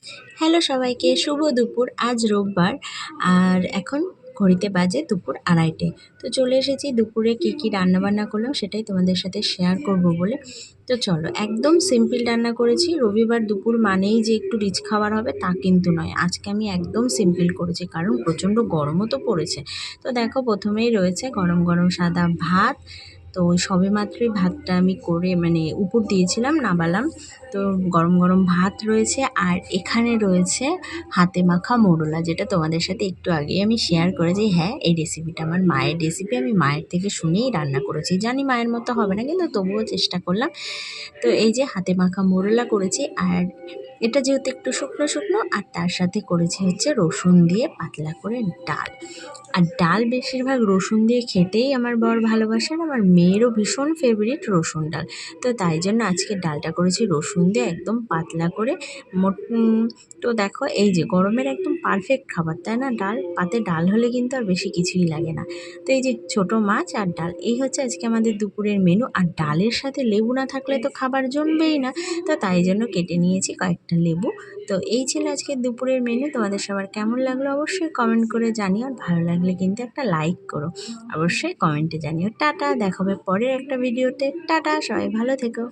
Hello সবাইকে, শুভ দুপুর। আজ রোববার আর এখন ঘড়িতে বাজে দুপুর 2:30। তো চলে এসেছি দুপুরে কী রান্নাবান্না করলাম সেটাই তোমাদের সাথে শেয়ার করব বলে। তো চলো, একদম সিম্পল রান্না করেছি। রবিবার দুপুর মানেই যে একটু রিচ খাবার হবে তা কিন্তু নয়। আজকে আমি একদম সিম্পল করেছি কারণ প্রচণ্ড গরমও তো পড়েছে। তো দেখো, প্রথমেই রয়েছে গরম গরম সাদা ভাত। তো ওই সবেমাত্রই ভাতটা আমি করে উপর দিয়েছিলাম, নামালাম। তো গরম গরম ভাত রয়েছে আর এখানে রয়েছে হাতে মাখা মোড়লা, যেটা তোমাদের সাথে একটু আগেই আমি শেয়ার করেছি। হ্যাঁ, এই রেসিপিটা আমার মায়ের রেসিপি, আমি মায়ের থেকে শুনেই রান্না করেছি। জানি মায়ের মতো হবে না, কিন্তু তবুও চেষ্টা করলাম। তো এই যে হাতে মাখা মোড়লা করেছি, আর এটা যেহেতু একটু শুকনো শুকনো, আর তার সাথে করেছি হচ্ছে রসুন দিয়ে পাতলা করে ডাল। আর ডাল বেশিরভাগ রসুন দিয়ে খেতেই আমার বর ভালোবাসেন, আমার মেয়েরও ভীষণ ফেভারিট রসুন ডাল। তো তাই জন্য আজকে ডালটা করেছি রসুন দিয়ে একদম পাতলা করে। মোট তো দেখো, এই যে গরমের একদম পারফেক্ট খাবার, তাই না? ডাল পাতে ডাল হলে কিন্তু আর বেশি কিছুই লাগে না। তো এই যে ছোট মাছ আর ডাল, এই হচ্ছে আজকে আমাদের দুপুরের মেনু। আর ডালের সাথে লেবু না থাকলে তো খাবার জমবেই না। তো তাই জন্য কেটে নিয়েছি কয়েকটা লেবু। তো এই ছিল আজকে দুপুরের মেনু। তোমাদের সবার কেমন লাগলো অবশ্যই কমেন্ট করে জানিও। আর ভালো লাগলে কিন্তু একটা লাইক করো, অবশ্যই কমেন্টে জানিও। টাটা, দেখাবে পরের একটা ভিডিওতে। টাটা, সবাই ভালো থেকো।